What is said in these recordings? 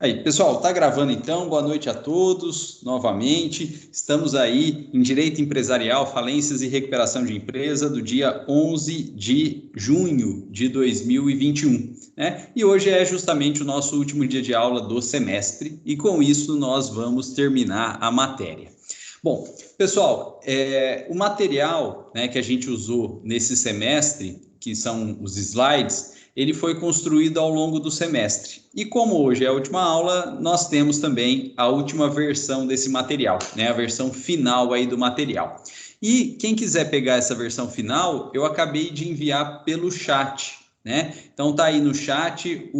Aí, pessoal, tá gravando então? Boa noite a todos, novamente. Estamos aí em Direito Empresarial, Falências e Recuperação de Empresa, do dia 11 de junho de 2021, né? E hoje é justamente o nosso último dia de aula do semestre e com isso nós vamos terminar a matéria. Bom, pessoal, o material, né, que a gente usou nesse semestre, que são os slides, ele foi construído ao longo do semestre. E como hoje é a última aula, nós temos também a última versão desse material, né? A versão final aí do material. E quem quiser pegar essa versão final, eu acabei de enviar pelo chat, né? Então tá aí no chat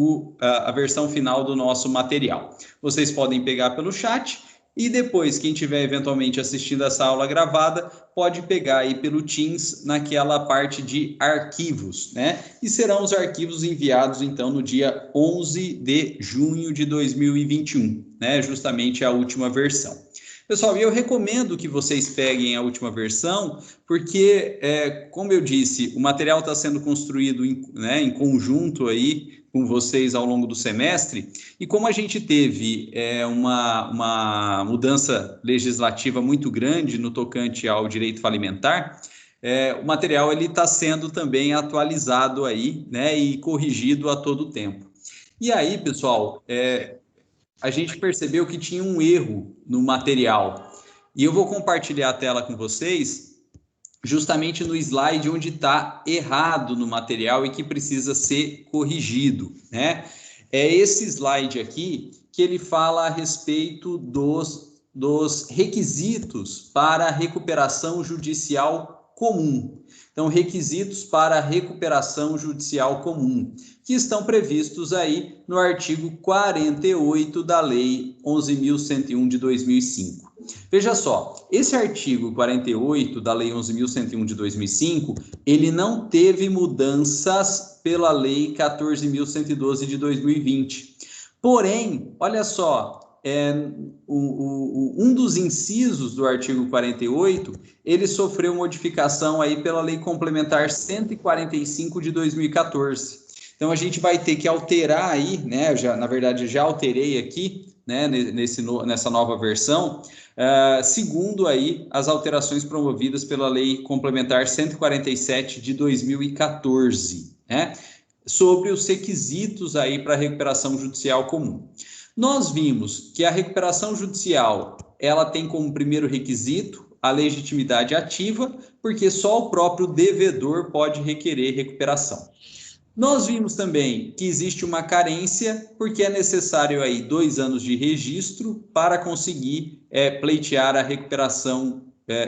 a versão final do nosso material. Vocês podem pegar pelo chat e depois, quem estiver eventualmente assistindo essa aula gravada, pode pegar aí pelo Teams naquela parte de arquivos, né? E serão os arquivos enviados, então, no dia 11 de junho de 2021, né? Justamente a última versão. Pessoal, eu recomendo que vocês peguem a última versão, porque, como eu disse, o material está sendo construído em conjunto aí com vocês ao longo do semestre, e como a gente teve uma mudança legislativa muito grande no tocante ao direito falimentar, o material ele está sendo também atualizado aí, né, e corrigido a todo tempo. E aí, pessoal, a gente percebeu que tinha um erro no material. E eu vou compartilhar a tela com vocês, justamente no slide onde está errado no material e que precisa ser corrigido, né? É esse slide aqui que ele fala a respeito dos requisitos para a recuperação judicial comum. Então, requisitos para a recuperação judicial comum, que estão previstos aí no artigo 48 da Lei 11.101 de 2005. Veja só, esse artigo 48 da Lei 11.101 de 2005, ele não teve mudanças pela Lei 14.112 de 2020. Porém, olha só, um dos incisos do artigo 48, ele sofreu modificação aí pela Lei Complementar 145 de 2014. Então, a gente vai ter que alterar aí, né? Na verdade, já alterei aqui, né? Nessa nova versão, segundo aí as alterações promovidas pela Lei Complementar 147 de 2014, né? Sobre os requisitos aí para a recuperação judicial comum. Nós vimos que a recuperação judicial, ela tem como primeiro requisito a legitimidade ativa, porque só o próprio devedor pode requerer recuperação. Nós vimos também que existe uma carência, porque é necessário aí 2 anos de registro para conseguir pleitear a recuperação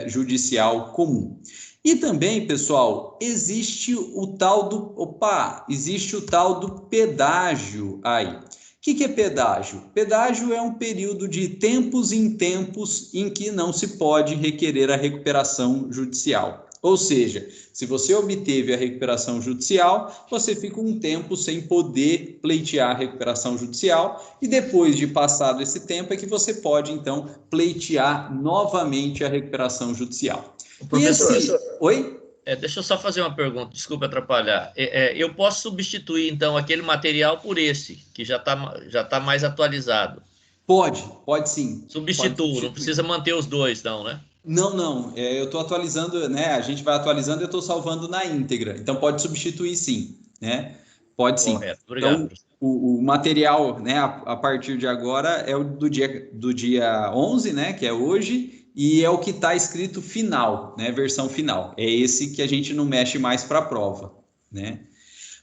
judicial comum. E também, pessoal, existe o tal do pedágio aí. O que é pedágio? Pedágio é um período de tempos em tempos em que não se pode requerer a recuperação judicial. Ou seja, se você obteve a recuperação judicial, você fica um tempo sem poder pleitear a recuperação judicial e depois de passado esse tempo é que você pode, então, pleitear novamente a recuperação judicial. Professor, Oi? Deixa eu só fazer uma pergunta, desculpa atrapalhar. Eu posso substituir, então, aquele material por esse, que já tá mais atualizado? Pode sim. Substituo, não precisa manter os dois, não, né? Não. Eu estou atualizando, né? A gente vai atualizando e eu estou salvando na íntegra. Então, pode substituir sim, né? Pode sim. Correto, obrigado. Então, o material, né, a partir de agora é o do dia 11, né, que é hoje, e é o que está escrito final, né, versão final. É esse que a gente não mexe mais para a prova, né?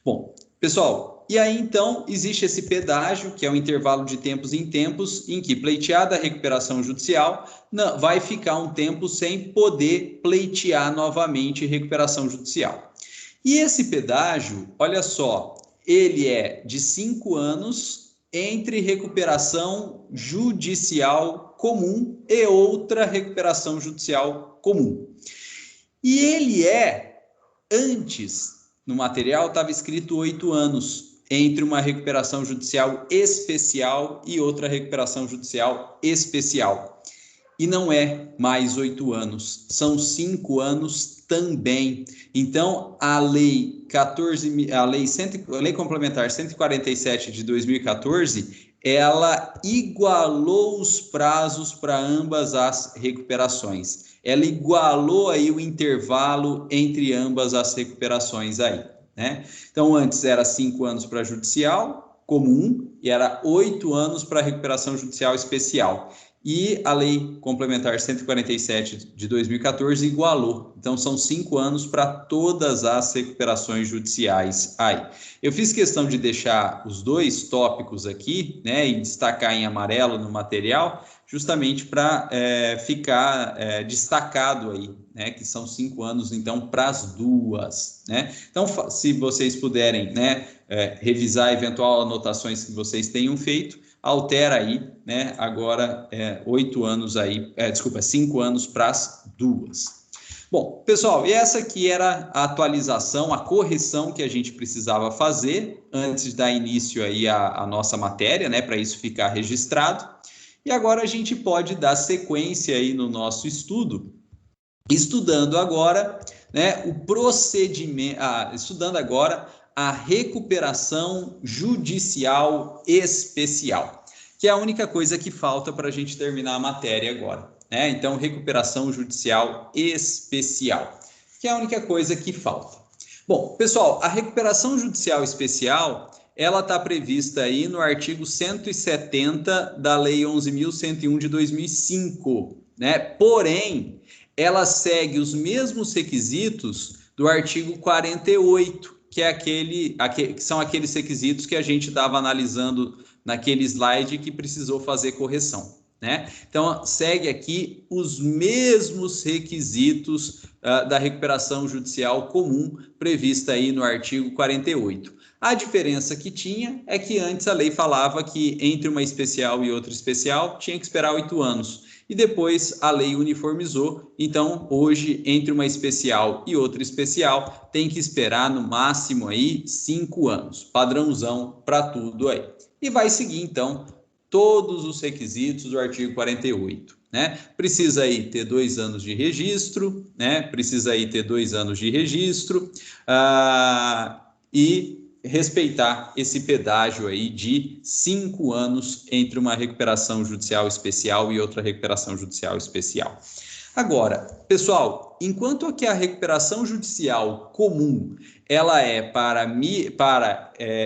Bom, pessoal, e aí então existe esse pedágio, que é um intervalo de tempos em tempos, em que pleiteada a recuperação judicial vai ficar um tempo sem poder pleitear novamente recuperação judicial. E esse pedágio, olha só, ele é de 5 anos entre recuperação judicial comum e outra recuperação judicial comum. E ele antes, no material, estava escrito 8 anos entre uma recuperação judicial especial e outra recuperação judicial especial. E não é mais 8 anos, são 5 anos também. Então, a Lei Complementar 147 de 2014, ela igualou os prazos para ambas as recuperações. Ela igualou aí o intervalo entre ambas as recuperações aí, né? Então, antes era 5 anos para judicial comum e era 8 anos para recuperação judicial especial. E a Lei Complementar 147 de 2014 igualou. Então, são 5 anos para todas as recuperações judiciais aí. Eu fiz questão de deixar os dois tópicos aqui, né, e destacar em amarelo no material, justamente para ficar destacado aí, né, que são 5 anos, então, para as duas, né? Então, se vocês puderem, né, revisar eventual anotações que vocês tenham feito, altera aí, né, agora 8 anos aí, 5 anos para as duas. Bom, pessoal, e essa aqui era a atualização, a correção que a gente precisava fazer antes de dar início aí a nossa matéria, né, para isso ficar registrado. E agora a gente pode dar sequência aí no nosso estudo, estudando agora, né, o procedimento, estudando agora a recuperação judicial especial, que é a única coisa que falta para a gente terminar a matéria agora, né? Então, recuperação judicial especial, que é a única coisa que falta. Bom, pessoal, a recuperação judicial especial, ela está prevista aí no artigo 170 da Lei 11.101 de 2005, né? Porém, ela segue os mesmos requisitos do artigo 48, que são aqueles requisitos que a gente estava analisando naquele slide que precisou fazer correção, né? Então, segue aqui os mesmos requisitos da recuperação judicial comum prevista aí no artigo 48. A diferença que tinha é que antes a lei falava que entre uma especial e outra especial tinha que esperar 8 anos. E depois a lei uniformizou, então hoje entre uma especial e outra especial tem que esperar no máximo aí 5 anos, padrãozão para tudo aí. E vai seguir então todos os requisitos do artigo 48, né? Precisa aí ter 2 anos de registro, né? Precisa aí ter 2 anos de registro e respeitar esse pedágio aí de 5 anos entre uma recuperação judicial especial e outra recuperação judicial especial. Agora, pessoal, enquanto que a recuperação judicial comum ela é para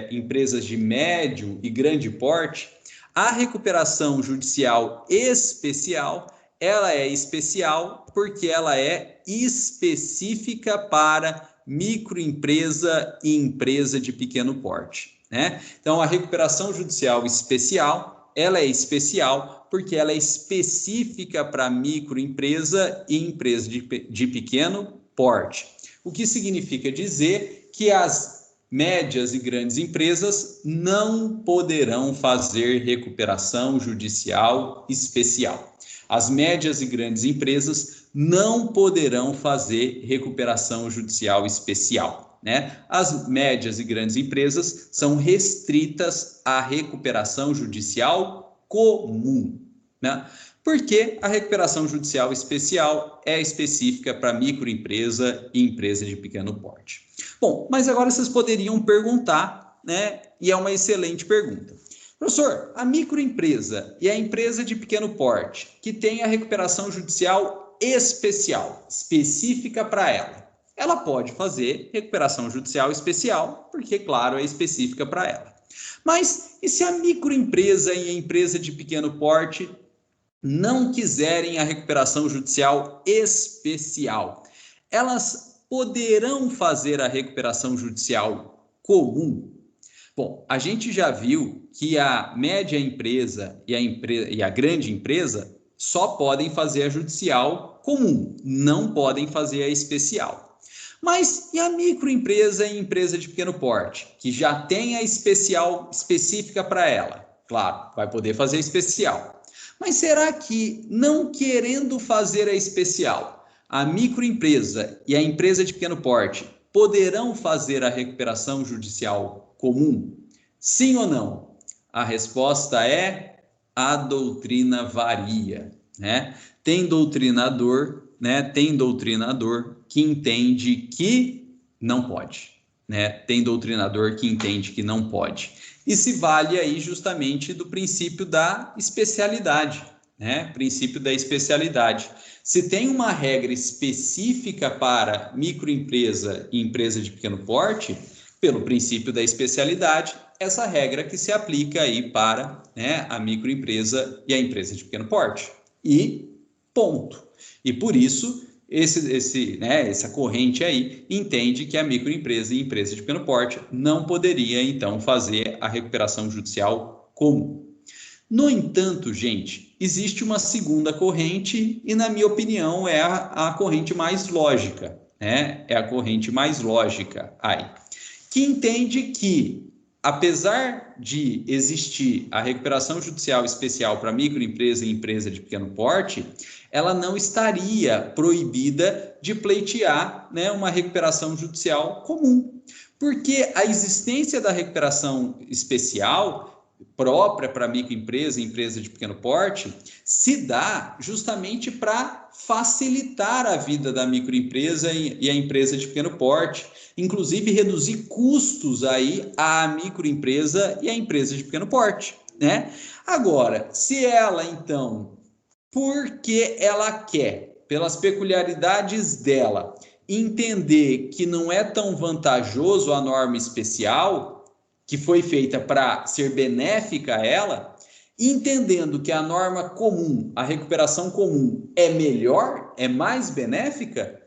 empresas de médio e grande porte, a recuperação judicial especial ela é especial porque ela é específica para microempresa e empresa de pequeno porte, né? Então, a recuperação judicial especial, ela é especial porque ela é específica para microempresa e empresa de pequeno porte. O que significa dizer que as médias e grandes empresas não poderão fazer recuperação judicial especial. As médias e grandes empresas não poderão fazer recuperação judicial especial, né? As médias e grandes empresas são restritas à recuperação judicial comum, né? Porque a recuperação judicial especial é específica para microempresa e empresa de pequeno porte. Bom, mas agora vocês poderiam perguntar, né? E é uma excelente pergunta. Professor, a microempresa e a empresa de pequeno porte que tem a recuperação judicial especial, específica para ela pode fazer recuperação judicial especial, porque, claro, é específica para ela. Mas e se a microempresa e a empresa de pequeno porte não quiserem a recuperação judicial especial? Elas poderão fazer a recuperação judicial comum? Bom, a gente já viu que a média empresa e a grande empresa só podem fazer a judicial comum, não podem fazer a especial. Mas e a microempresa e empresa de pequeno porte, que já tem a especial específica para ela? Claro, vai poder fazer a especial. Mas será que, não querendo fazer a especial, a microempresa e a empresa de pequeno porte poderão fazer a recuperação judicial comum? Sim ou não? A resposta é: a doutrina varia, né? Tem doutrinador que entende que não pode, né? Tem doutrinador que entende que não pode. e se vale aí justamente do princípio da especialidade, né? Princípio da especialidade. Se tem uma regra específica para microempresa e empresa de pequeno porte, pelo princípio da especialidade, essa regra que se aplica aí para, né, a microempresa e a empresa de pequeno porte. E ponto. E por isso, essa corrente aí entende que a microempresa e empresa de pequeno porte não poderia, então, fazer a recuperação judicial comum. No entanto, gente, existe uma segunda corrente e, na minha opinião, é a corrente mais lógica, né? É a corrente mais lógica aí, que entende que, apesar de existir a recuperação judicial especial para microempresa e empresa de pequeno porte, ela não estaria proibida de pleitear, né, uma recuperação judicial comum, porque a existência da recuperação especial própria para microempresa e empresa de pequeno porte se dá justamente para facilitar a vida da microempresa e a empresa de pequeno porte, inclusive reduzir custos aí à microempresa e à empresa de pequeno porte, né? Agora, se ela então, porque ela quer, pelas peculiaridades dela, entender que não é tão vantajoso a norma especial, que foi feita para ser benéfica a ela, entendendo que a norma comum, a recuperação comum é melhor, é mais benéfica,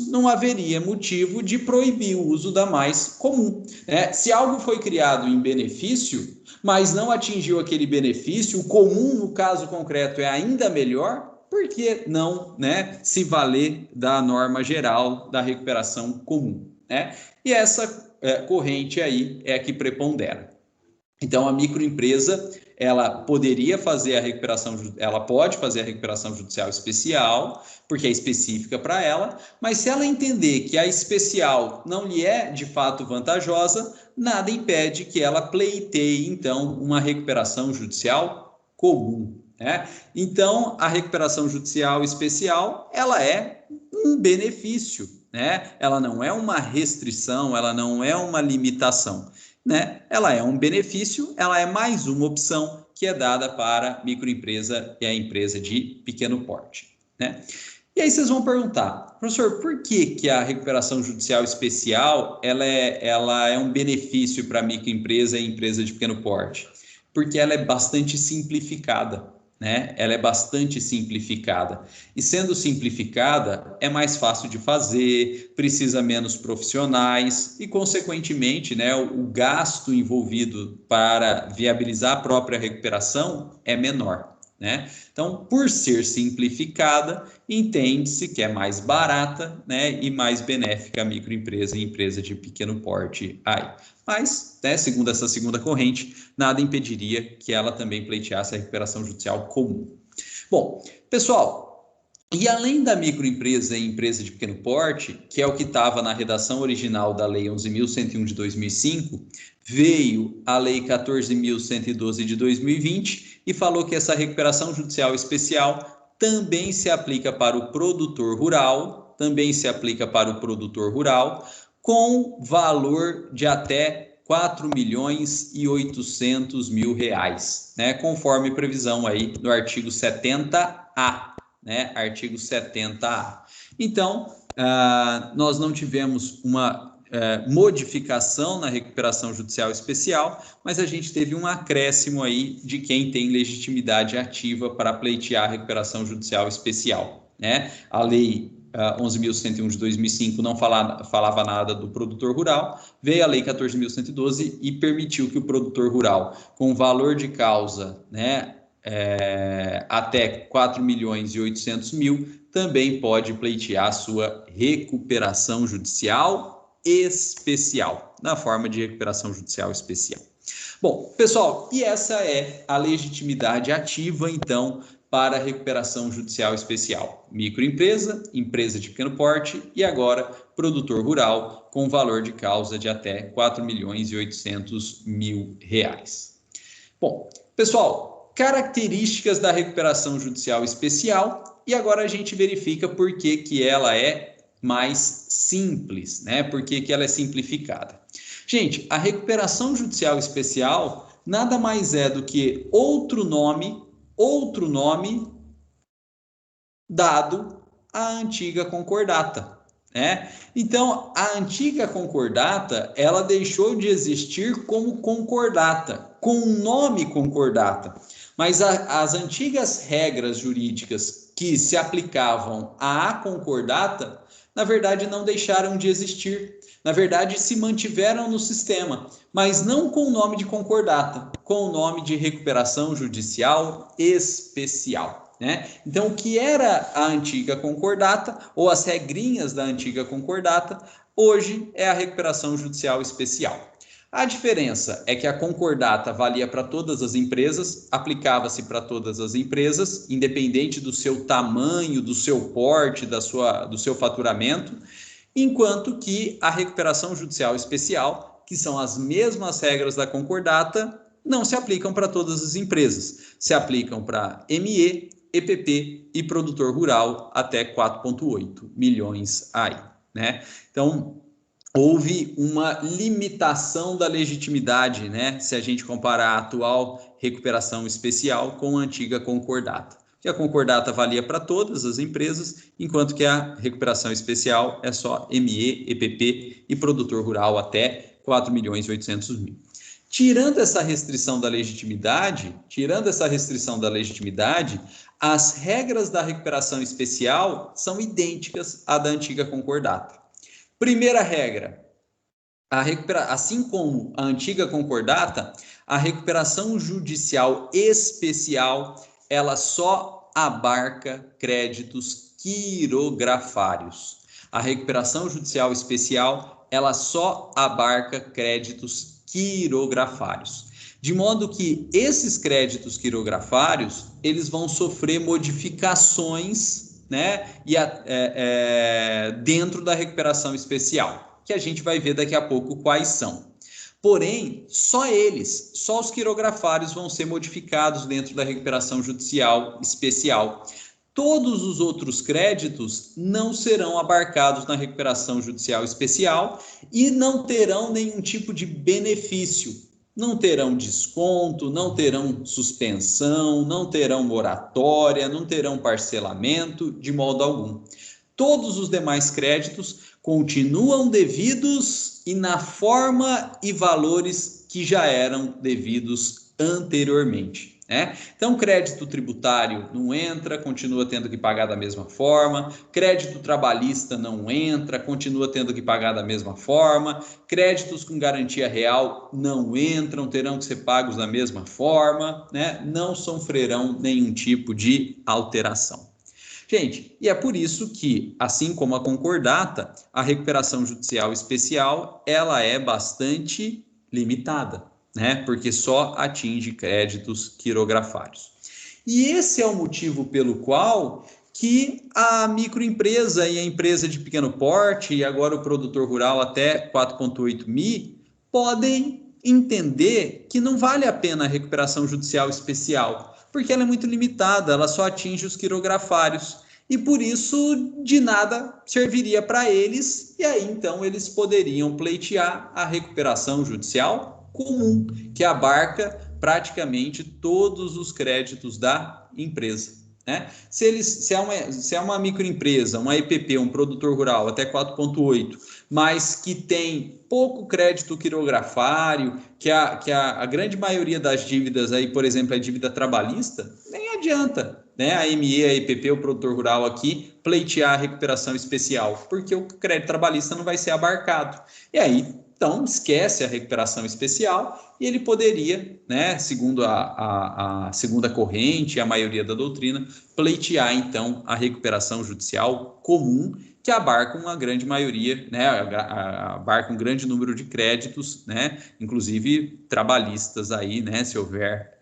não haveria motivo de proibir o uso da mais comum, né? Se algo foi criado em benefício, mas não atingiu aquele benefício, o comum, no caso concreto, é ainda melhor, por que não, né, se valer da norma geral da recuperação comum, né? E essa corrente aí é a que prepondera. Então, a microempresa, ela poderia fazer a recuperação, ela pode fazer a recuperação judicial especial, porque é específica para ela, mas se ela entender que a especial não lhe é de fato vantajosa, nada impede que ela pleiteie, então, uma recuperação judicial comum, né? Então, a recuperação judicial especial, ela é um benefício, né? Ela não é uma restrição, ela não é uma limitação, né? Ela é um benefício, ela é mais uma opção que é dada para a microempresa e a empresa de pequeno porte, né? E aí vocês vão perguntar, professor, por que a recuperação judicial especial ela é um benefício para a microempresa e empresa de pequeno porte? Porque ela é bastante simplificada, né? Ela é bastante simplificada. E sendo simplificada, é mais fácil de fazer, precisa menos profissionais e, consequentemente, né, o gasto envolvido para viabilizar a própria recuperação é menor, né? Então, por ser simplificada, entende-se que é mais barata, né, e mais benéfica a microempresa e empresa de pequeno porte aí. Mas, né, segundo essa segunda corrente, nada impediria que ela também pleiteasse a recuperação judicial comum. Bom, pessoal, e além da microempresa e empresa de pequeno porte, que é o que estava na redação original da Lei 11.101 de 2005, veio a Lei 14.112 de 2020 e falou que essa recuperação judicial especial também se aplica para o produtor rural, com valor de até R$4.800.000, né? Conforme previsão aí no artigo 70A, né? Artigo 70A. Então, nós não tivemos uma modificação na recuperação judicial especial, mas a gente teve um acréscimo aí de quem tem legitimidade ativa para pleitear a recuperação judicial especial, né? A lei 11.101 de 2005 não falava nada do produtor rural, veio a lei 14.112 e permitiu que o produtor rural, com valor de causa, né, até R$4.800.000, também pode pleitear a sua recuperação judicial especial, na forma de recuperação judicial especial. Bom, pessoal, e essa é a legitimidade ativa, então, para a recuperação judicial especial. Microempresa, empresa de pequeno porte e agora produtor rural com valor de causa de até R$4.800.000. Bom, pessoal, características da recuperação judicial especial e agora a gente verifica por que ela é mais simples, né? Por que ela é simplificada. Gente, a recuperação judicial especial nada mais é do que outro nome dado à antiga concordata, né? Então, a antiga concordata, ela deixou de existir como concordata, com o nome concordata, mas as antigas regras jurídicas que se aplicavam à concordata, na verdade, não deixaram de existir. Na verdade, se mantiveram no sistema, mas não com o nome de concordata, com o nome de recuperação judicial especial, né? Então, o que era a antiga concordata, ou as regrinhas da antiga concordata, hoje é a recuperação judicial especial. A diferença é que a concordata valia para todas as empresas, aplicava-se para todas as empresas, independente do seu tamanho, do seu porte, do seu faturamento, enquanto que a recuperação judicial especial, que são as mesmas regras da concordata, não se aplicam para todas as empresas. Se aplicam para ME, EPP e produtor rural até 4,8 milhões aí, né? Então, houve uma limitação da legitimidade, né? Se a gente comparar a atual recuperação especial com a antiga concordata. Que a concordata valia para todas as empresas, enquanto que a recuperação especial é só ME, EPP e produtor rural até 4.800.000. Tirando essa restrição da legitimidade, as regras da recuperação especial são idênticas à da antiga concordata. Primeira regra, assim como a antiga concordata, a recuperação judicial especial, ela só abarca créditos quirografários. A recuperação judicial especial, ela só abarca créditos quirografários. De modo que esses créditos quirografários, eles vão sofrer modificações, né, dentro da recuperação especial, que a gente vai ver daqui a pouco quais são. Porém, só os quirografários vão ser modificados dentro da recuperação judicial especial. Todos os outros créditos não serão abarcados na recuperação judicial especial e não terão nenhum tipo de benefício. Não terão desconto, não terão suspensão, não terão moratória, não terão parcelamento, de modo algum. Todos os demais créditos continuam devidos e na forma e valores que já eram devidos anteriormente, né? Então, crédito tributário não entra, continua tendo que pagar da mesma forma. Crédito trabalhista não entra, continua tendo que pagar da mesma forma. Créditos com garantia real não entram, terão que ser pagos da mesma forma, né? Não sofrerão nenhum tipo de alteração. Gente, e é por isso que, assim como a concordata, a recuperação judicial especial, ela é bastante limitada, né? Porque só atinge créditos quirografários. E esse é o motivo pelo qual que a microempresa e a empresa de pequeno porte, e agora o produtor rural até 4,8 mil, podem entender que não vale a pena a recuperação judicial especial, porque ela é muito limitada, ela só atinge os quirografários, e por isso de nada serviria para eles, e aí então eles poderiam pleitear a recuperação judicial comum, que abarca praticamente todos os créditos da empresa, né? Se é uma microempresa, uma EPP, um produtor rural até 4,8, mas que tem pouco crédito quirografário, que a grande maioria das dívidas aí, por exemplo, a dívida trabalhista, nem adianta, né? A ME, a EPP, o produtor rural aqui, pleitear a recuperação especial, porque o crédito trabalhista não vai ser abarcado. E aí, então, esquece a recuperação especial e ele poderia, né, segundo a segunda corrente, a maioria da doutrina, pleitear, então, a recuperação judicial comum, que abarca uma grande maioria, né, abarca um grande número de créditos, né, inclusive trabalhistas aí, né, se houver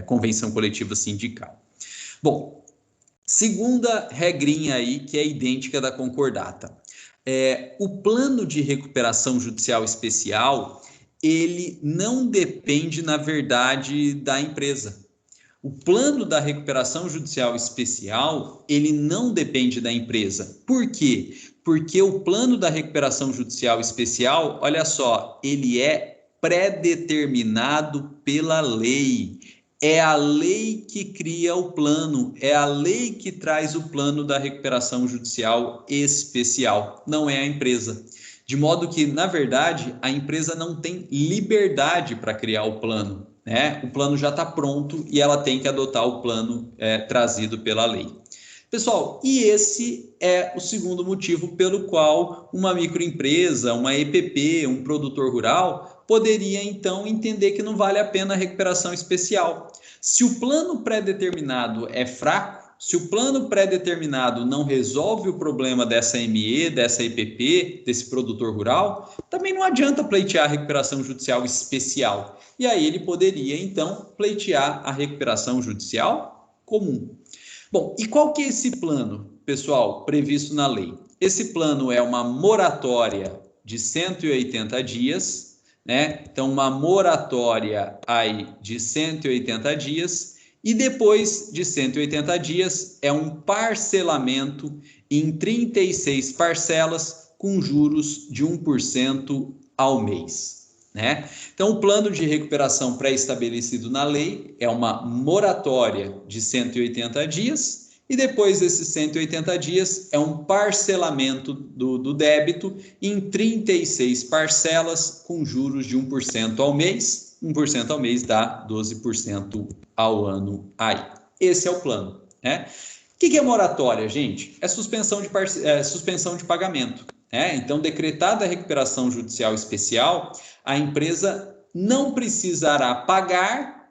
convenção coletiva sindical. Bom, segunda regrinha aí, que é idêntica da concordata. O plano de recuperação judicial especial, ele não depende, na verdade, da empresa. O plano da recuperação judicial especial, ele não depende da empresa. Por quê? Porque o plano da recuperação judicial especial, olha só, ele é pré-determinado pela lei. É a lei que cria o plano, é a lei que traz o plano da recuperação judicial especial, não é a empresa. De modo que, na verdade, a empresa não tem liberdade para criar o plano, né? O plano já está pronto e ela tem que adotar o plano trazido pela lei. Pessoal, e esse é o segundo motivo pelo qual uma microempresa, uma EPP, um produtor rural, poderia então entender que não vale a pena a recuperação especial. Se o plano pré-determinado é fraco, se o plano pré-determinado não resolve o problema dessa ME, dessa EPP, desse produtor rural, também não adianta pleitear a recuperação judicial especial. E aí ele poderia, então, pleitear a recuperação judicial comum. Bom, e qual que é esse plano, pessoal, previsto na lei? Esse plano é uma moratória de 180 dias, né? Então, uma moratória aí de 180 dias e depois de 180 dias é um parcelamento em 36 parcelas com juros de 1% ao mês. Né? Então, o plano de recuperação pré-estabelecido na lei é uma moratória de 180 dias e depois desses 180 dias é um parcelamento do débito em 36 parcelas com juros de 1% ao mês. 1% ao mês dá 12% ao ano aí. Esse é o plano. Né? O que é moratória, gente? É suspensão de pagamento. Então, decretada a recuperação judicial especial, a empresa não precisará pagar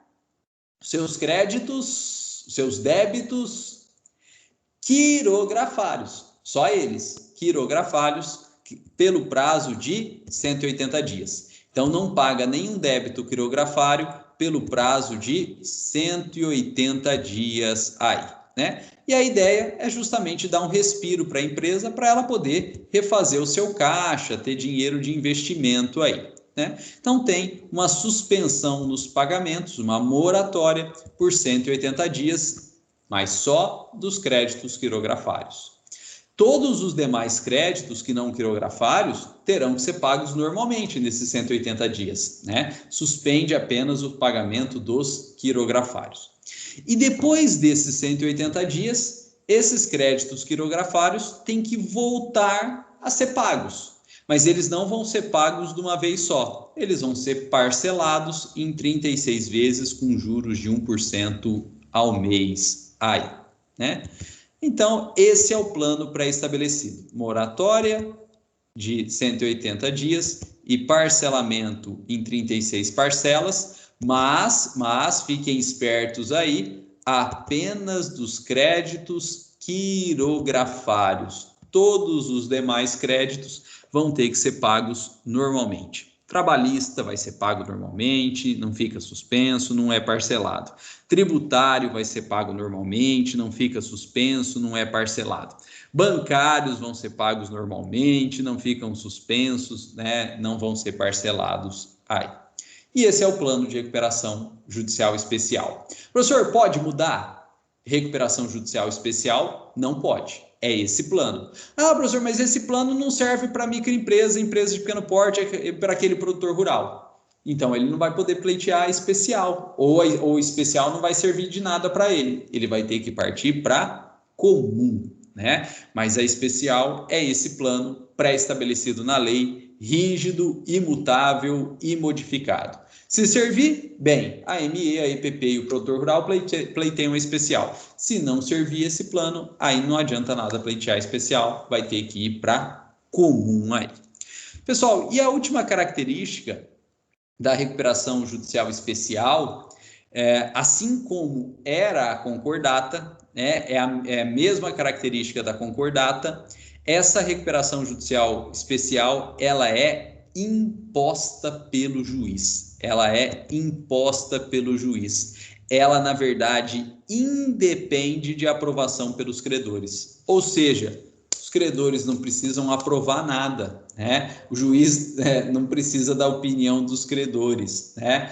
seus créditos, seus débitos quirografários, só eles, quirografários, pelo prazo de 180 dias. Então, não paga nenhum débito quirografário pelo prazo de 180 dias aí. Né? E a ideia é justamente dar um respiro para a empresa para ela poder refazer o seu caixa, ter dinheiro de investimento aí. Né? Então tem uma suspensão nos pagamentos, uma moratória por 180 dias, mas só dos créditos quirografários. Todos os demais créditos que não quirografários terão que ser pagos normalmente nesses 180 dias. Né? Suspende apenas o pagamento dos quirografários. E depois desses 180 dias, esses créditos quirografários têm que voltar a ser pagos. Mas eles não vão ser pagos de uma vez só. Eles vão ser parcelados em 36 vezes com juros de 1% ao mês. Aí, né? Então, esse é o plano pré-estabelecido. Moratória de 180 dias e parcelamento em 36 parcelas. Mas fiquem espertos aí, apenas dos créditos quirografários. Todos os demais créditos vão ter que ser pagos normalmente. Trabalhista vai ser pago normalmente, não fica suspenso, não é parcelado. Tributário vai ser pago normalmente, não fica suspenso, não é parcelado. Bancários vão ser pagos normalmente, não ficam suspensos, né? Não vão ser parcelados aí. E esse é o plano de recuperação judicial especial. Professor, pode mudar? Recuperação judicial especial? Não pode. É esse plano. Ah, professor, mas esse plano não serve para microempresa, empresa de pequeno porte, para aquele produtor rural. Então, ele não vai poder pleitear especial, ou especial não vai servir de nada para ele. Ele vai ter que partir para comum, né? Mas a especial é esse plano pré-estabelecido na lei, rígido, imutável, imodificado. Se servir, bem, a ME, a EPP e o produtor rural pleiteiam especial. Se não servir esse plano, aí não adianta nada pleitear especial, vai ter que ir para comum aí. Pessoal, e a última característica da recuperação judicial especial, assim como era a concordata, né, é a mesma característica da concordata, essa recuperação judicial especial, ela é imposta pelo juiz. Ela é imposta pelo juiz. Ela, na verdade, independe de aprovação pelos credores. Ou seja, os credores não precisam aprovar nada, né? O juiz não precisa da opinião dos credores, né?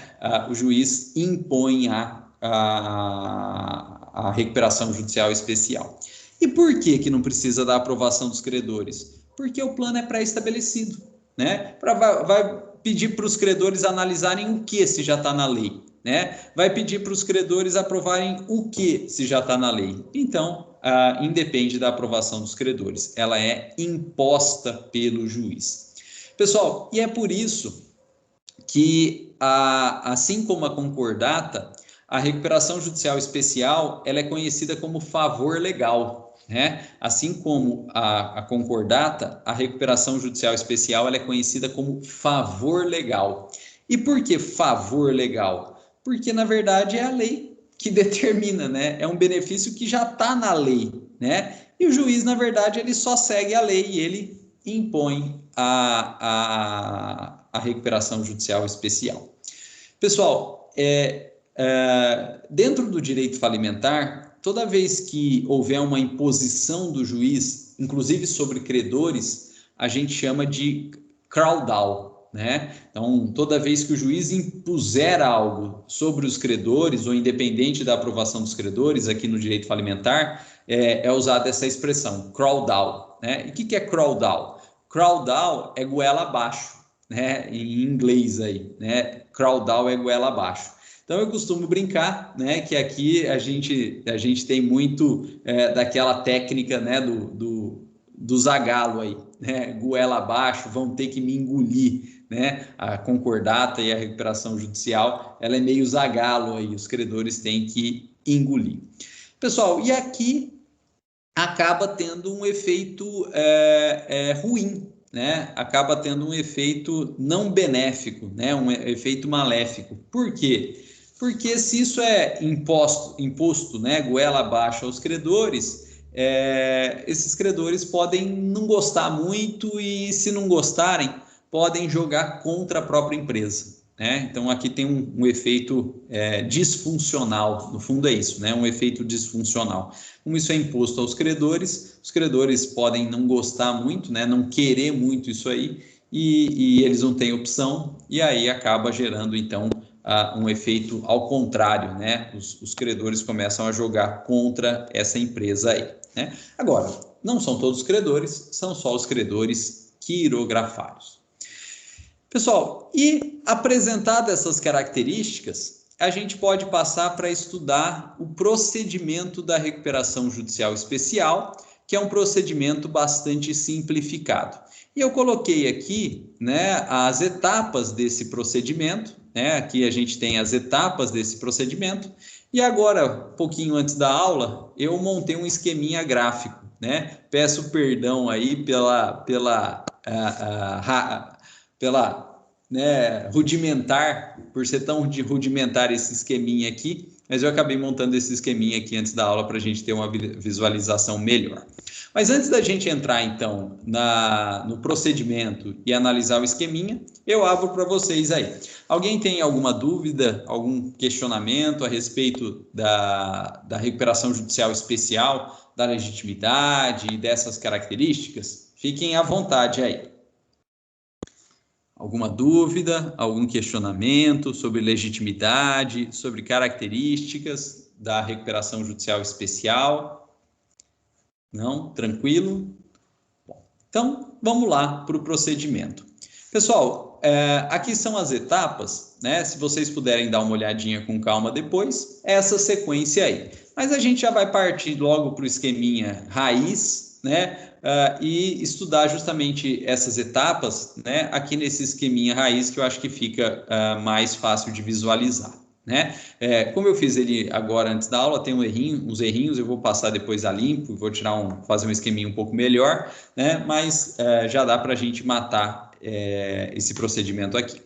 O juiz impõe a a recuperação judicial especial. E por que não precisa da aprovação dos credores? Porque o plano é pré-estabelecido, né? Vai pedir para os credores analisarem o que se já está na lei, né? Vai pedir para os credores aprovarem o que se já está na lei. Então, independe da aprovação dos credores, ela é imposta pelo juiz. Pessoal, e é por isso que, assim como a concordata, a recuperação judicial especial ela é conhecida como favor legal, né? Assim como a concordata, a recuperação judicial especial ela é conhecida como favor legal. E por que favor legal? Porque, na verdade, é a lei que determina, né? É um benefício que já está na lei, né? E o juiz, na verdade, ele só segue a lei e ele impõe a recuperação judicial especial. Pessoal, dentro do direito falimentar, toda vez que houver uma imposição do juiz, inclusive sobre credores, a gente chama de crawdown, né? Então, toda vez que o juiz impuser algo sobre os credores, ou independente da aprovação dos credores, aqui no direito falimentar, é usada essa expressão, crawdown, né? E o que é crawdown? Crawdown é goela abaixo, né? Em inglês aí, né? Crawdown é goela abaixo. Então, eu costumo brincar, né, que aqui a gente tem muito daquela técnica, né, do Zagallo aí, né, goela abaixo, vão ter que me engolir, né, a concordata e a recuperação judicial, ela é meio Zagallo aí, os credores têm que engolir. Pessoal, e aqui acaba tendo um efeito ruim, né? Acaba tendo um efeito não benéfico, né? Um efeito maléfico. Por quê? Porque se isso é imposto, né, goela abaixo aos credores, esses credores podem não gostar muito e, se não gostarem, podem jogar contra a própria empresa, né? Então, aqui tem um efeito disfuncional, no fundo é isso, né? Um efeito disfuncional. Como isso é imposto aos credores, os credores podem não gostar muito, né? Não querer muito isso aí, e eles não têm opção, e aí acaba gerando, então, um efeito ao contrário, né? Os credores começam a jogar contra essa empresa aí, né? Agora, não são todos os credores, são só os credores quirografários. Pessoal, e apresentadas essas características, a gente pode passar para estudar o procedimento da recuperação judicial especial, que é um procedimento bastante simplificado. E eu coloquei aqui, né, as etapas desse procedimento, né? Aqui a gente tem as etapas desse procedimento, e agora, um pouquinho antes da aula, eu montei um esqueminha gráfico, né? Peço perdão aí pela rudimentar, por ser tão rudimentar esse esqueminha aqui, mas eu acabei montando esse esqueminha aqui antes da aula para a gente ter uma visualização melhor. Mas antes da gente entrar, então, no procedimento e analisar o esqueminha, eu abro para vocês aí. Alguém tem alguma dúvida, algum questionamento a respeito da recuperação judicial especial, da legitimidade e dessas características? Fiquem à vontade aí. Alguma dúvida, algum questionamento sobre legitimidade, sobre características da recuperação judicial especial? Não? Tranquilo? Bom, então, vamos lá para o procedimento. Pessoal, aqui são as etapas, né? Se vocês puderem dar uma olhadinha com calma depois, essa sequência aí. Mas a gente já vai partir logo para o esqueminha raiz, né? E estudar justamente essas etapas, né? Aqui nesse esqueminha raiz, que eu acho que fica mais fácil de visualizar, né? Como eu fiz ele agora antes da aula, tem uns errinhos, eu vou passar depois a limpo, vou fazer um esqueminha um pouco melhor, né? Mas já dá para a gente matar esse procedimento aqui.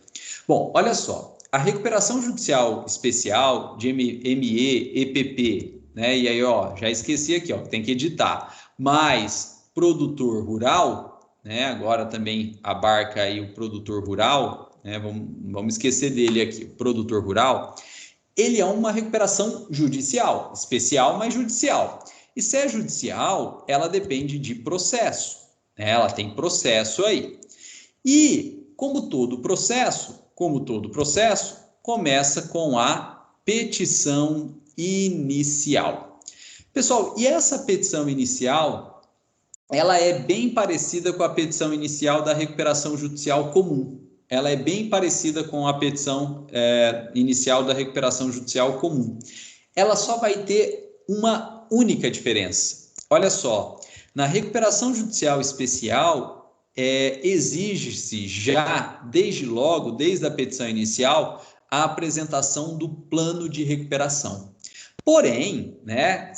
Bom, olha só, a recuperação judicial especial de ME, EPP, né? E aí, ó, já esqueci aqui, ó, tem que editar, mais produtor rural, né? Agora também abarca aí o produtor rural, né? Vamos esquecer dele aqui, o produtor rural. Ele é uma recuperação judicial, especial, mas judicial. E se é judicial, ela depende de processo, né? Ela tem processo aí. E como todo processo, começa com a petição inicial. Pessoal, e essa petição inicial, ela é bem parecida com a petição inicial da recuperação judicial comum. Ela é bem parecida com a petição inicial da recuperação judicial comum. Ela só vai ter uma única diferença. Olha só, na recuperação judicial especial, exige-se já, desde a petição inicial, a apresentação do plano de recuperação. Porém, né,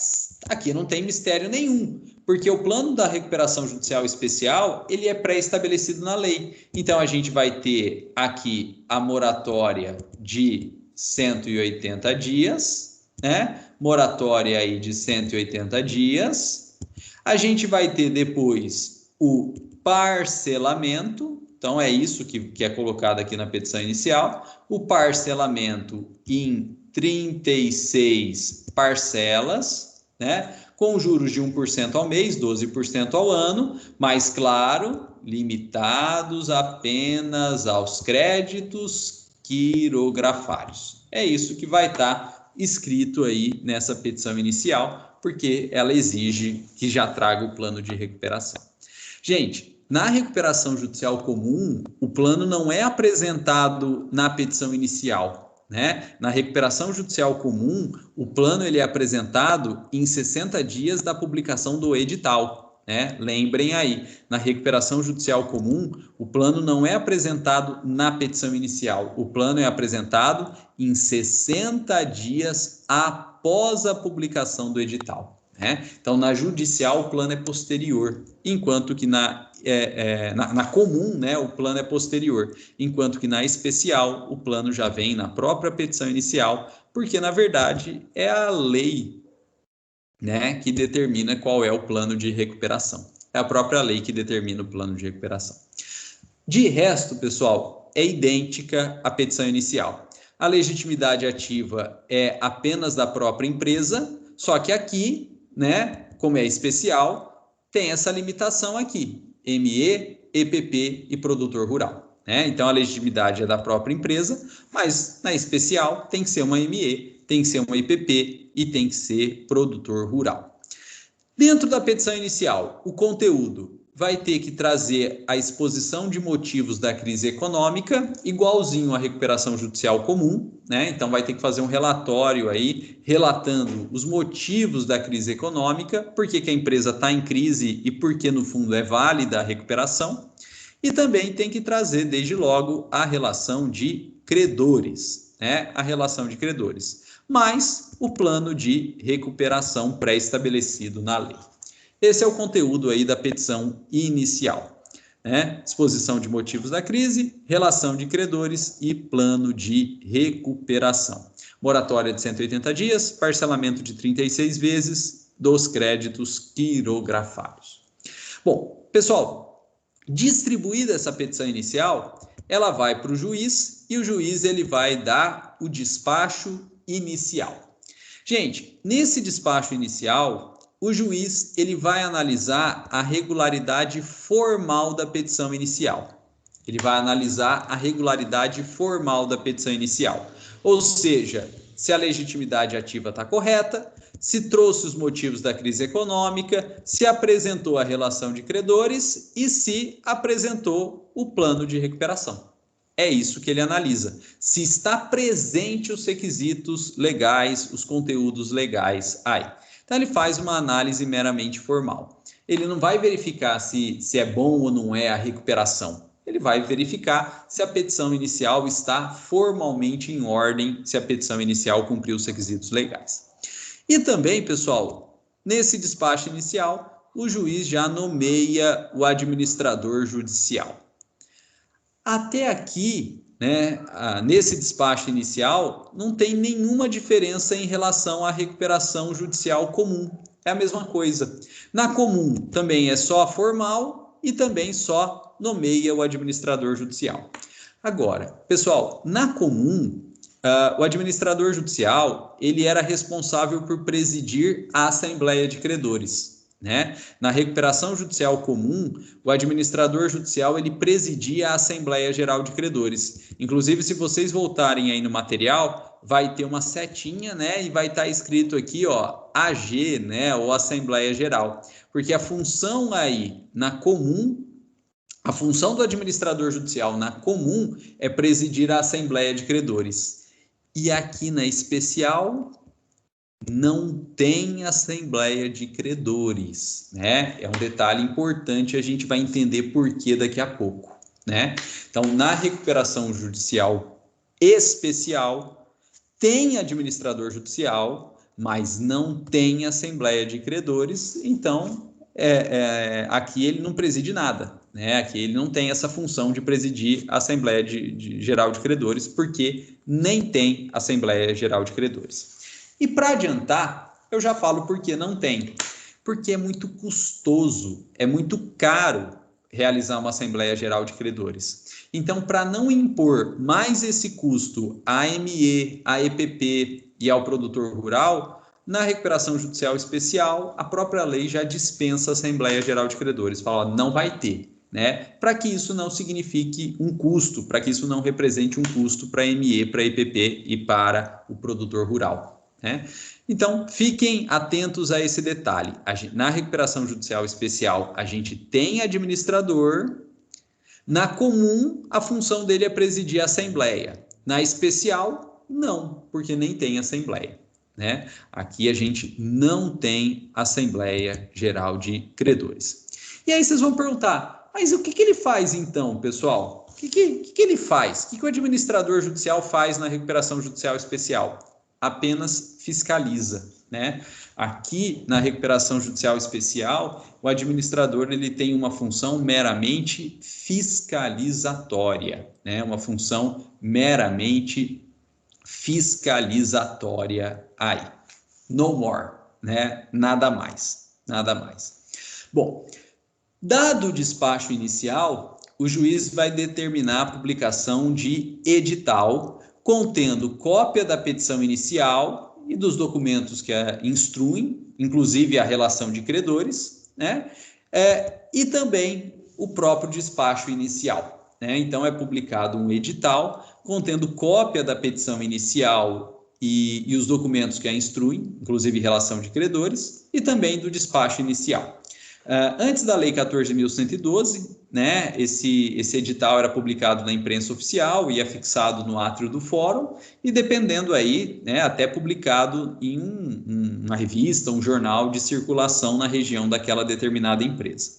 aqui não tem mistério nenhum, porque o plano da recuperação judicial especial, ele é pré-estabelecido na lei. Então, a gente vai ter aqui a moratória de 180 dias, né? Moratória aí de 180 dias. A gente vai ter depois o parcelamento. Então, é isso que é colocado aqui na petição inicial. O parcelamento em 36 parcelas, né? Com juros de 1% ao mês, 12% ao ano, mas, claro, limitados apenas aos créditos quirografários. É isso que vai estar escrito aí nessa petição inicial, porque ela exige que já traga o plano de recuperação. Gente, na recuperação judicial comum, o plano não é apresentado na petição inicial, né? Na recuperação judicial comum, o plano ele é apresentado em 60 dias da publicação do edital, né? Lembrem aí, na recuperação judicial comum, o plano não é apresentado na petição inicial, o plano é apresentado em 60 dias após a publicação do edital. Então, na judicial, o plano é posterior, enquanto que na comum, né, o plano é posterior, enquanto que na especial, o plano já vem na própria petição inicial, porque, na verdade, é a lei, né, que determina qual é o plano de recuperação. É a própria lei que determina o plano de recuperação. De resto, pessoal, é idêntica à petição inicial. A legitimidade ativa é apenas da própria empresa, só que aqui, né, como é especial, tem essa limitação aqui, ME, EPP e produtor rural. Né? Então, a legitimidade é da própria empresa, mas na especial tem que ser uma ME, tem que ser uma EPP e tem que ser produtor rural. Dentro da petição inicial, o conteúdo vai ter que trazer a exposição de motivos da crise econômica, igualzinho à recuperação judicial comum, né? Então, vai ter que fazer um relatório aí, relatando os motivos da crise econômica, por que a empresa está em crise e por que, no fundo, é válida a recuperação. E também tem que trazer, desde logo, a relação de credores, né? A relação de credores, mais o plano de recuperação pré-estabelecido na lei. Esse é o conteúdo aí da petição inicial, né? Exposição de motivos da crise, relação de credores e plano de recuperação. Moratória de 180 dias, parcelamento de 36 vezes dos créditos quirografários. Bom, pessoal, distribuída essa petição inicial, ela vai para o juiz e o juiz ele vai dar o despacho inicial. Gente, nesse despacho inicial, o juiz ele vai analisar a regularidade formal da petição inicial. Ele vai analisar a regularidade formal da petição inicial. Ou seja, se a legitimidade ativa está correta, se trouxe os motivos da crise econômica, se apresentou a relação de credores e se apresentou o plano de recuperação. É isso que ele analisa. Se está presente os requisitos legais, os conteúdos legais aí. Então, ele faz uma análise meramente formal. Ele não vai verificar se é bom ou não é a recuperação. Ele vai verificar se a petição inicial está formalmente em ordem, se a petição inicial cumpriu os requisitos legais. E também, pessoal, nesse despacho inicial, o juiz já nomeia o administrador judicial. Até aqui, né, nesse despacho inicial, não tem nenhuma diferença em relação à recuperação judicial comum. É a mesma coisa. Na comum também é só formal e também só nomeia o administrador judicial. Agora, pessoal, na comum, o administrador judicial ele era responsável por presidir a Assembleia de Credores. Né? Na recuperação judicial comum, o administrador judicial ele presidia a Assembleia Geral de Credores. Inclusive, se vocês voltarem aí no material, vai ter uma setinha, né, e vai estar escrito aqui, ó, AG, né, ou Assembleia Geral, porque a função aí na comum, a função do administrador judicial na comum é presidir a Assembleia de Credores. E aqui na especial não tem Assembleia de Credores, né? É um detalhe importante, a gente vai entender por que daqui a pouco, né? Então, na recuperação judicial especial, tem administrador judicial, mas não tem Assembleia de Credores, então aqui ele não preside nada, né? Aqui ele não tem essa função de presidir a Assembleia Geral de Credores, porque nem tem Assembleia Geral de Credores. E para adiantar, eu já falo por que não tem. Porque é muito custoso, é muito caro realizar uma Assembleia Geral de Credores. Então, para não impor mais esse custo à AME, à EPP e ao produtor rural, na recuperação judicial especial, a própria lei já dispensa a Assembleia Geral de Credores. Fala, ó, não vai ter, né? Para que isso não signifique um custo, para que isso não represente um custo para a AME, para a EPP e para o produtor rural. Né? Então, fiquem atentos a esse detalhe. Na recuperação judicial especial, a gente tem administrador. Na comum, a função dele é presidir a Assembleia. Na especial, não, porque nem tem Assembleia. Né? Aqui a gente não tem Assembleia Geral de Credores. E aí vocês vão perguntar, mas o que ele faz então, pessoal? O que ele faz? O que o administrador judicial faz na recuperação judicial especial? Apenas fiscaliza, né? Aqui na recuperação judicial especial, o administrador ele tem uma função meramente fiscalizatória, né? Uma função meramente fiscalizatória aí. No more, né? Nada mais, nada mais. Bom, dado o despacho inicial, o juiz vai determinar a publicação de edital contendo cópia da petição inicial e dos documentos que a instruem, inclusive a relação de credores, né? E também o próprio despacho inicial, né? Então, é publicado um edital contendo cópia da petição inicial e os documentos que a instruem, inclusive relação de credores, e também do despacho inicial. Antes da Lei 14.112, né, esse edital era publicado na imprensa oficial e é fixado no átrio do fórum, e dependendo aí, né, até publicado em uma revista, um jornal de circulação na região daquela determinada empresa.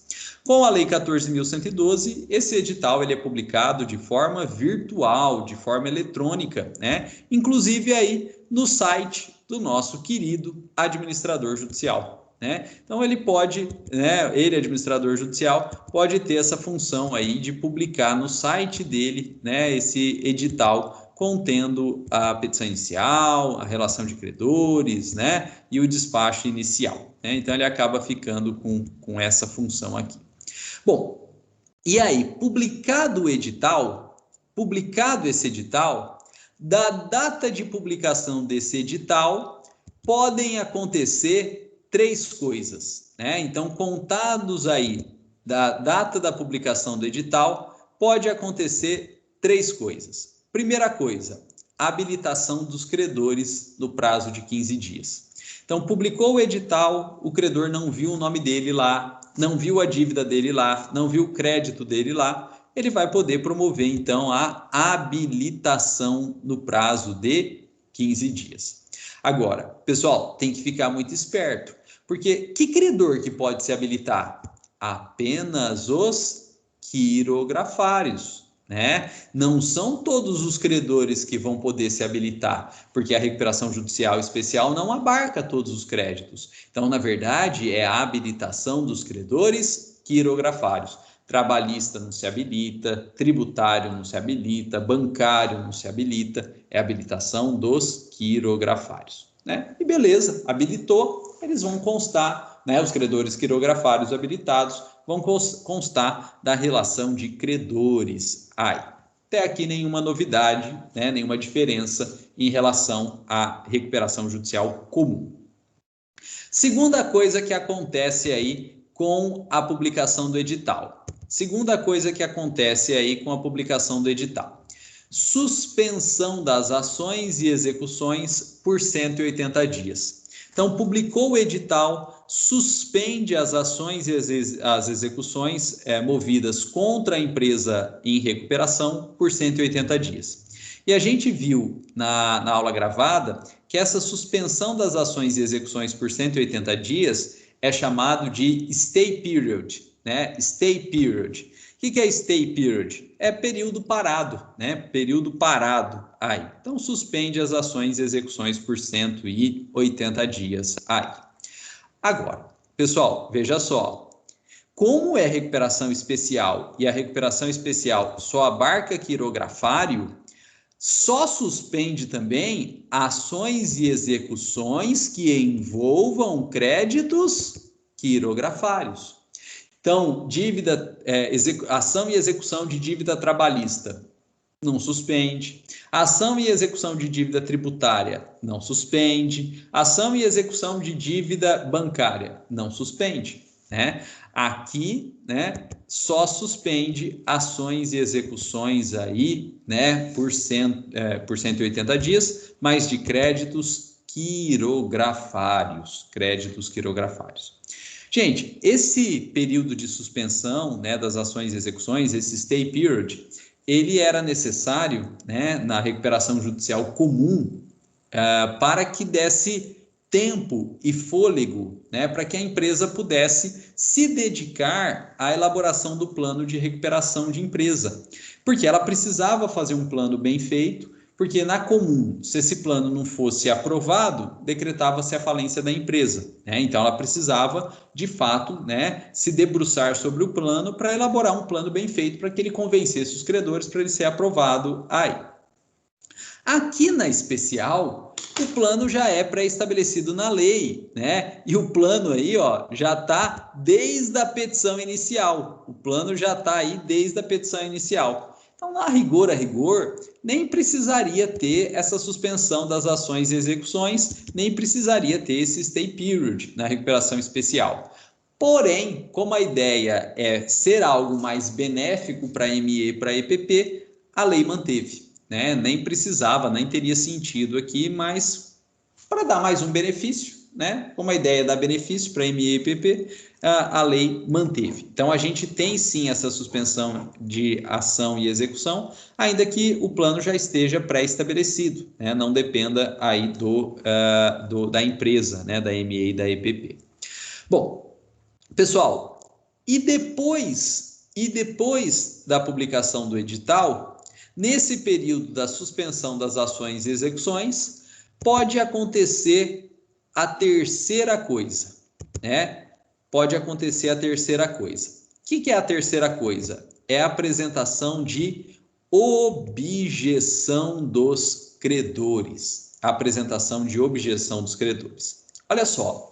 Com a Lei 14.112, esse edital ele é publicado de forma virtual, de forma eletrônica, né, inclusive aí no site do nosso querido administrador judicial. Né? Então ele pode, né, ele administrador judicial, pode ter essa função aí de publicar no site dele, né, esse edital contendo a petição inicial, a relação de credores, né, e o despacho inicial. Né? Então ele acaba ficando com essa função aqui. Bom, e aí, publicado esse edital, da data de publicação desse edital, podem acontecer 3 coisas, né? Então, contados aí da data da publicação do edital, pode acontecer 3 coisas. Primeira coisa, habilitação dos credores no prazo de 15 dias. Então, publicou o edital, o credor não viu o nome dele lá, não viu a dívida dele lá, não viu o crédito dele lá, ele vai poder promover, então, a habilitação no prazo de 15 dias. Agora, pessoal, tem que ficar muito esperto, porque que credor que pode se habilitar? Apenas os quirografários, né? Não são todos os credores que vão poder se habilitar, porque a recuperação judicial especial não abarca todos os créditos. Então, na verdade, é a habilitação dos credores quirografários. Trabalhista não se habilita, tributário não se habilita, bancário não se habilita, é a habilitação dos quirografários. Né? E beleza, habilitou, eles vão constar, né, os credores quirografários habilitados vão constar da relação de credores. Até aqui nenhuma novidade, né, nenhuma diferença em relação à recuperação judicial comum. Segunda coisa que acontece aí com a publicação do edital. suspensão das ações e execuções por 180 dias. Então, publicou o edital, suspende as ações e as execuções movidas contra a empresa em recuperação por 180 dias. E a gente viu na aula gravada que essa suspensão das ações e execuções por 180 dias é chamado de stay period, né? Stay period. O que é stay period? É período parado, né? Período parado aí. Então, suspende as ações e execuções por 180 dias aí. Agora, pessoal, veja só. Como é recuperação especial e a recuperação especial só abarca quirografário, só suspende também ações e execuções que envolvam créditos quirografários. Então, ação e execução de dívida trabalhista, não suspende. Ação e execução de dívida tributária, não suspende. Ação e execução de dívida bancária, não suspende, né? Aqui, né, só suspende ações e execuções aí, né, por 180 dias, mas de créditos quirografários, Gente, esse período de suspensão, né, das ações e execuções, esse stay period, ele era necessário, né, na recuperação judicial comum para que desse tempo e fôlego, né, para que a empresa pudesse se dedicar à elaboração do plano de recuperação de empresa, porque ela precisava fazer um plano bem feito, porque na comum, se esse plano não fosse aprovado, decretava-se a falência da empresa, né? Então ela precisava, de fato, né, se debruçar sobre o plano para elaborar um plano bem feito para que ele convencesse os credores para ele ser aprovado aí. Aqui na especial, o plano já é pré-estabelecido na lei, né? E o plano aí, ó, já está desde a petição inicial. O plano já está aí desde a petição inicial. Então, a rigor, nem precisaria ter essa suspensão das ações e execuções, nem precisaria ter esse stay period na recuperação especial. Porém, como a ideia é ser algo mais benéfico para a ME e para a EPP, a lei manteve, né? Nem precisava, nem teria sentido aqui, mas para dar mais um benefício, né? Como a ideia é dar benefício para ME e EPP, a lei manteve. Então, a gente tem sim essa suspensão de ação e execução, ainda que o plano já esteja pré-estabelecido, né? Não dependa aí da empresa, né? Da ME e da EPP. Bom, pessoal, e depois da publicação do edital, nesse período da suspensão das ações e execuções, pode acontecer a terceira coisa, né? Pode acontecer a terceira coisa. O que é a terceira coisa? É a apresentação de objeção dos credores. A apresentação de objeção dos credores. Olha só,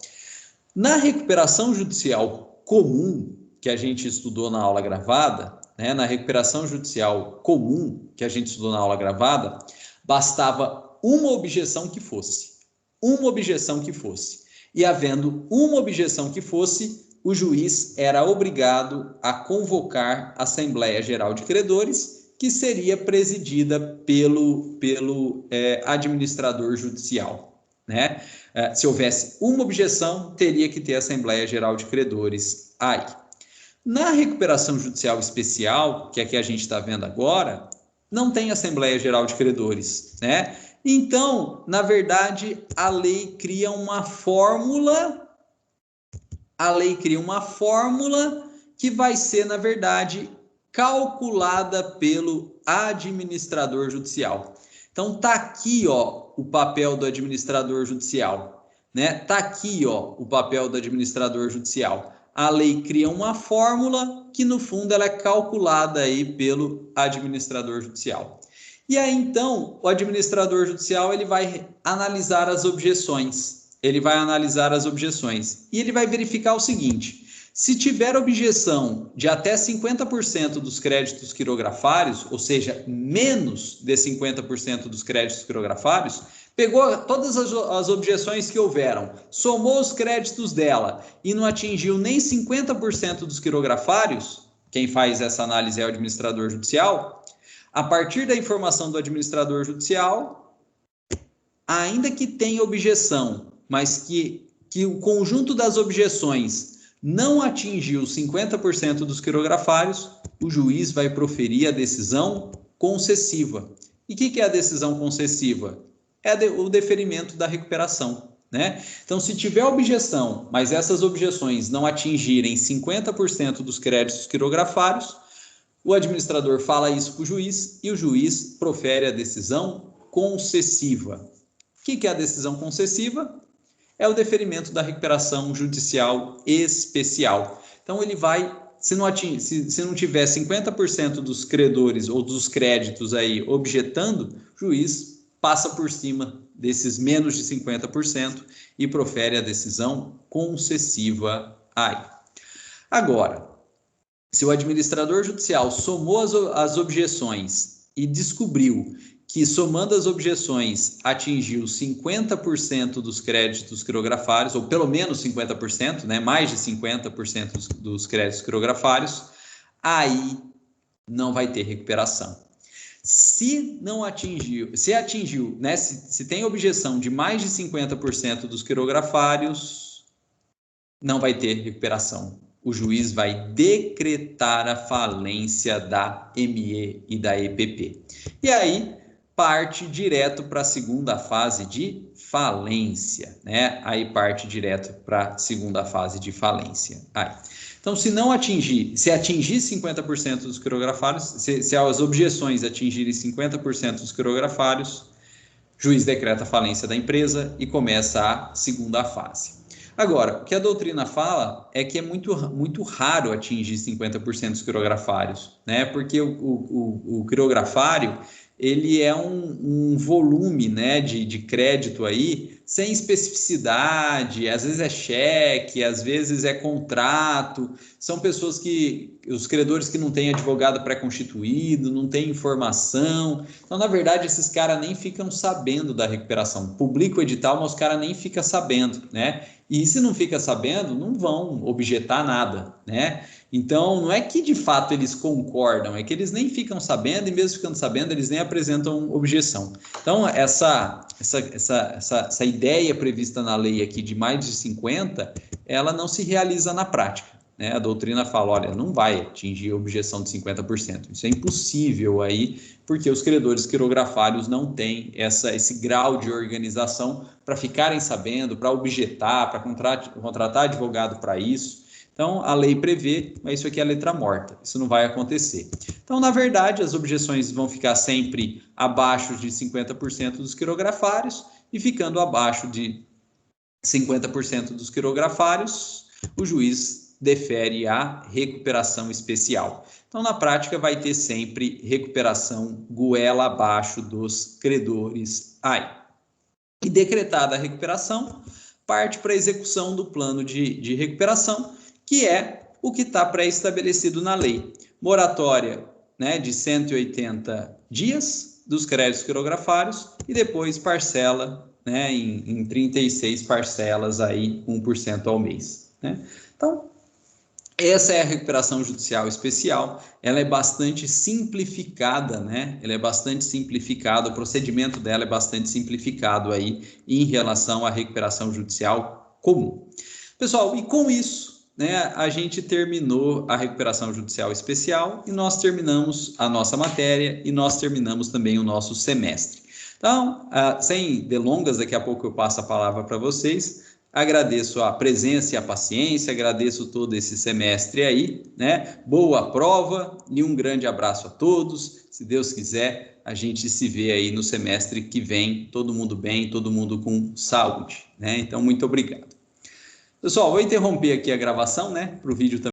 na recuperação judicial comum, que a gente estudou na aula gravada, né? Na recuperação judicial comum, que a gente estudou na aula gravada, bastava uma objeção que fosse. Uma objeção que fosse. E havendo uma objeção que fosse, o juiz era obrigado a convocar a Assembleia Geral de Credores, que seria presidida pelo administrador judicial, né? Se houvesse uma objeção, teria que ter a Assembleia Geral de Credores aí. Na recuperação judicial especial, que é a que a gente está vendo agora, não tem Assembleia Geral de Credores, né? Então, na verdade, a lei cria uma fórmula que vai ser, na verdade, calculada pelo administrador judicial. Então, tá aqui, ó, o papel do administrador judicial, né? Tá aqui, ó, o papel do administrador judicial. A lei cria uma fórmula que, no fundo, ela é calculada aí pelo administrador judicial. E aí, então, o administrador judicial ele vai analisar as objeções. E ele vai verificar o seguinte: se tiver objeção de até 50% dos créditos quirografários, ou seja, menos de 50% dos créditos quirografários, pegou todas as objeções que houveram, somou os créditos dela e não atingiu nem 50% dos quirografários, quem faz essa análise é o administrador judicial, A partir da informação do administrador judicial, ainda que tenha objeção, mas que o conjunto das objeções não atingiu 50% dos quirografários, o juiz vai proferir a decisão concessiva. E o que é a decisão concessiva? É o deferimento da recuperação, né? Então, se tiver objeção, mas essas objeções não atingirem 50% dos créditos quirografários, o administrador fala isso para o juiz e o juiz profere a decisão concessiva. O que é a decisão concessiva? É o deferimento da recuperação judicial especial. Então, ele vai, se não tiver 50% dos credores ou dos créditos aí objetando, o juiz passa por cima desses menos de 50% e profere a decisão concessiva aí. Agora, se o administrador judicial somou as objeções e descobriu que, somando as objeções, atingiu 50% dos créditos quirografários, ou pelo menos 50%, né, mais de 50% dos créditos quirografários, aí não vai ter recuperação. Se não atingiu, né, se tem objeção de mais de 50% dos quirografários, não vai ter recuperação. O juiz vai decretar a falência da ME e da EPP. E aí parte direto para a segunda fase de falência, né? Aí parte direto para a segunda fase de falência. Aí. Então, se atingir 50% dos quirografários, se as objeções atingirem 50% dos quirografários, o juiz decreta a falência da empresa e começa a segunda fase. Agora, o que a doutrina fala é que é muito raro atingir 50% dos quirografários, né? Porque o quirografário, ele é um volume, né, de crédito aí, sem especificidade, às vezes é cheque, às vezes é contrato, são pessoas os credores que não têm advogado pré-constituído, não têm informação, então, na verdade, esses caras nem ficam sabendo da recuperação, publica o edital, mas os caras nem ficam sabendo, né? E se não fica sabendo, não vão objetar nada, né? Então, não é que de fato eles concordam, é que eles nem ficam sabendo, e mesmo ficando sabendo, eles nem apresentam objeção. Então, essa ideia prevista na lei aqui de mais de 50, ela não se realiza na prática, né? A doutrina fala, olha, não vai atingir a objeção de 50%. Isso é impossível aí, porque os credores quirografários não têm esse grau de organização para ficarem sabendo, para objetar, para contratar advogado para isso. Então, a lei prevê, mas isso aqui é letra morta, isso não vai acontecer. Então, na verdade, as objeções vão ficar sempre abaixo de 50% dos quirografários e ficando abaixo de 50% dos quirografários, o juiz defere a recuperação especial. Então, na prática, vai ter sempre recuperação goela abaixo dos credores aí. E decretada a recuperação, parte para a execução do plano de recuperação, que é o que está pré-estabelecido na lei. Moratória, né, de 180 dias dos créditos quirografários e depois parcela, né, em 36 parcelas, aí 1% ao mês, né? Então, essa é a recuperação judicial especial, ela é bastante simplificada, né? Ela é bastante simplificada, o procedimento dela é bastante simplificado aí em relação à recuperação judicial comum. Pessoal, e com isso, né, a gente terminou a recuperação judicial especial e nós terminamos a nossa matéria e nós terminamos também o nosso semestre. Então, sem delongas, daqui a pouco eu passo a palavra para vocês. Agradeço a presença e a paciência, agradeço todo esse semestre aí, né? Boa prova e um grande abraço a todos. Se Deus quiser, a gente se vê aí no semestre que vem, todo mundo bem, todo mundo com saúde, né? Então, muito obrigado. Pessoal, vou interromper aqui a gravação, né, para o vídeo também.